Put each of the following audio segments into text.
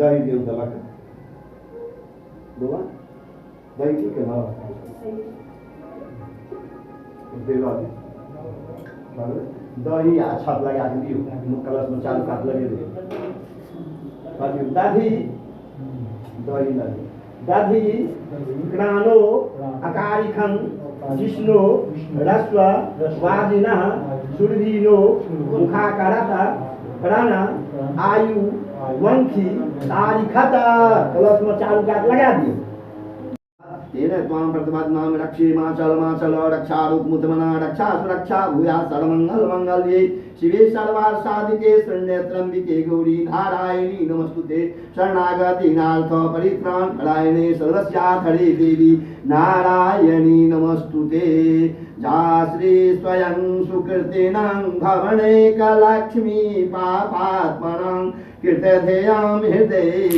दही दियो दलक बोला दही ठीक है ना देवा दही अच्छा लगा के दियो कलश में चालू काट लगे दे दादी दही लगे दादी ग्रानो अकारिखं जिष्णु रस्व वाजिनः सुरभीनो मुखाकारता प्राणा आयु वंशी तारिखता कलश में चालू काट लगा दियो तेरे त्वां प्रतिपद्नां रक्षे माचल रक्षारूप मुतमना रक्षा सुरक्षा भूया सर्वमंगल मंगल्ये शिवे सर्वार्थ साधिके शरण्ये त्र्यंबिके गौरी नारायणी नमस्तुते शरणागति नाथ परित्राण परायणे सर्वस्याथरे देवी नारायणी नमस्तुते जा श्री स्वयं सुकृतिनां भवनेकलक्ष्मी पापात्मनां कीर्तध्येयां हृदये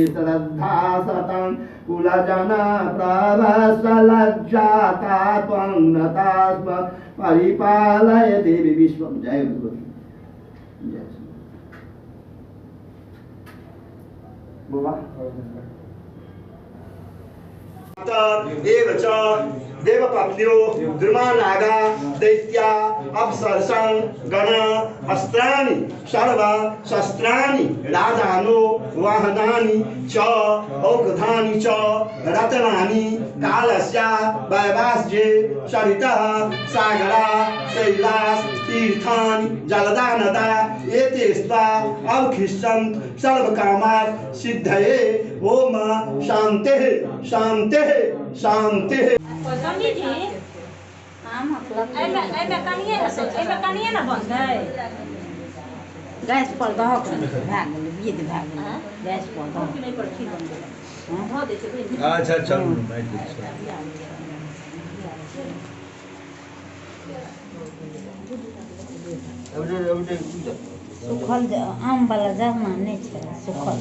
श्रद्धा सतं कुलजन प्रभसलज्जाता त्वं नतास्म परिपालय देवी विश्वं जय गुरु जय बोला एव च देवपत्न्यो द्रुमानागा दैत्या अप्सरसं गण अस्त्राणि सर्व शस्त्राणि राजानो वाहनानि च औषधानि च रत्नानि कालस्य वैवास्ये सरितः सागरा शैलास तीर्थानि जलदा नदा एते स्वा अवखिष्यन्त सर्वकामात् सिद्धये ओम शान्तिः शान्तिः शान्तिः पंडित जी हां मतलब एमे कनिए ना बनतै गैस पर दह के भाग गेलै विध भाग गेलै गैस पर दह के पर खीर बन गेलै हां ध दे छै अच्छा चलू भाई अब सुखल आम वाला जमा नहीं छै सुखल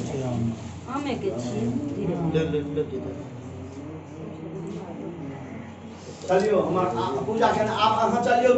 आमे के छी चलियो हमार पूजा के आप चलियो।